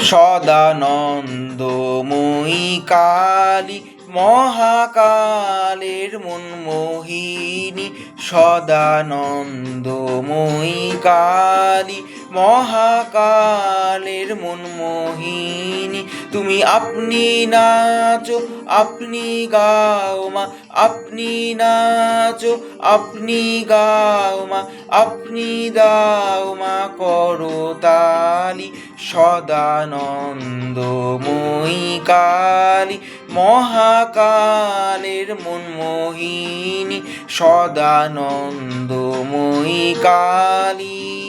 সদানন্দময়ী কালী মহাকালের মনমোহিনী। সদানন্দময়ী কালী মহাকালের মনমোহিনী। তুমি আপনি নাচো আপনি গাও মা, আপনি নাচো আপনি গাও মা, আপনি দাও মা করতালি। সদানন্দময়ী কালী মহাকালের মনমোহিনী। সদানন্দময়ী কালী।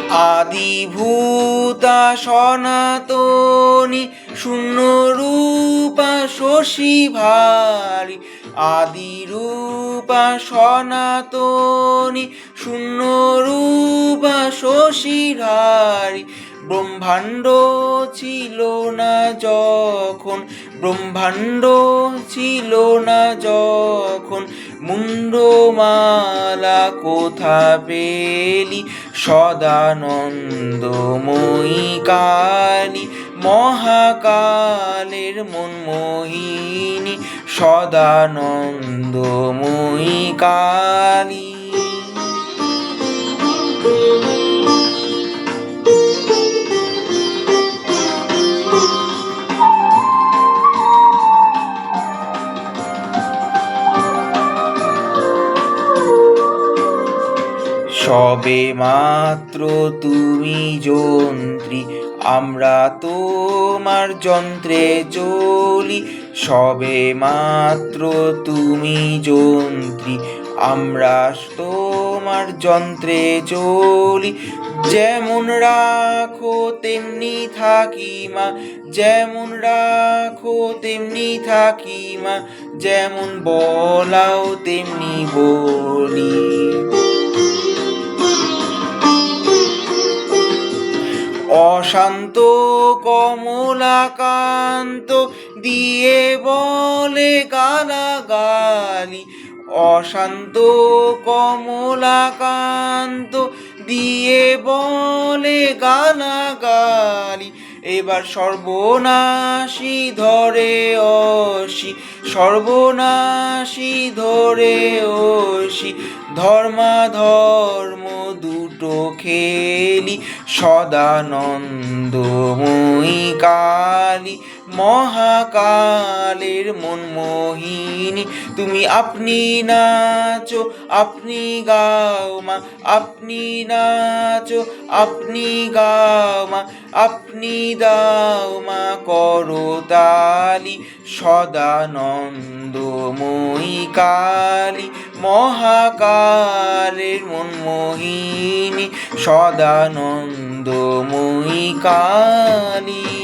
আদিভূতা সনাতনী শূন্যরূপা শশী ভারী। আদিরূপা সনাতনী শূন্যরূপা শশী ভারী। ব্রহ্মাণ্ড ছিল না যখন, ব্রহ্মাণ্ড ছিল না যখন, মুন্ডমালা কোথা পেলি। সদানন্দময়ী কালী মহাকালের মনমোহিনী। সদানন্দময়ী কালী। সবে মাত্র তুমি যন্ত্রী, আমরা তোমার যন্ত্রে চলি। সবে মাত্র তুমি যন্ত্রী, আমরা তোমার যন্ত্রে চলি। যেমন রাখো তেমনি থাকি মা, যেমন রাখো তেমনি থাকি মা, যেমন বলাও তেমনি বলি। অশান্ত কমলাকান্ত দিয়ে বলে গালাগালি। অশান্ত কমলাকান্ত দিয়ে বলে গালাগালি। এবার সর্বনাশী ধরে অসি, সর্বনাশী ধরে অসি, ধর্মাধর্ম দুটো খেলি। সদানন্দময়ী কালী মহাকালের মনমোহিনী। তুমি আপনি নাচো আপনি গাও মা, আপনি নাচো আপনি গাও মা, আপনি দাও মা করতালি। সদানন্দময়ী কালী মহাকালের মনমোহিনী। সদানন্দময়ী কালী।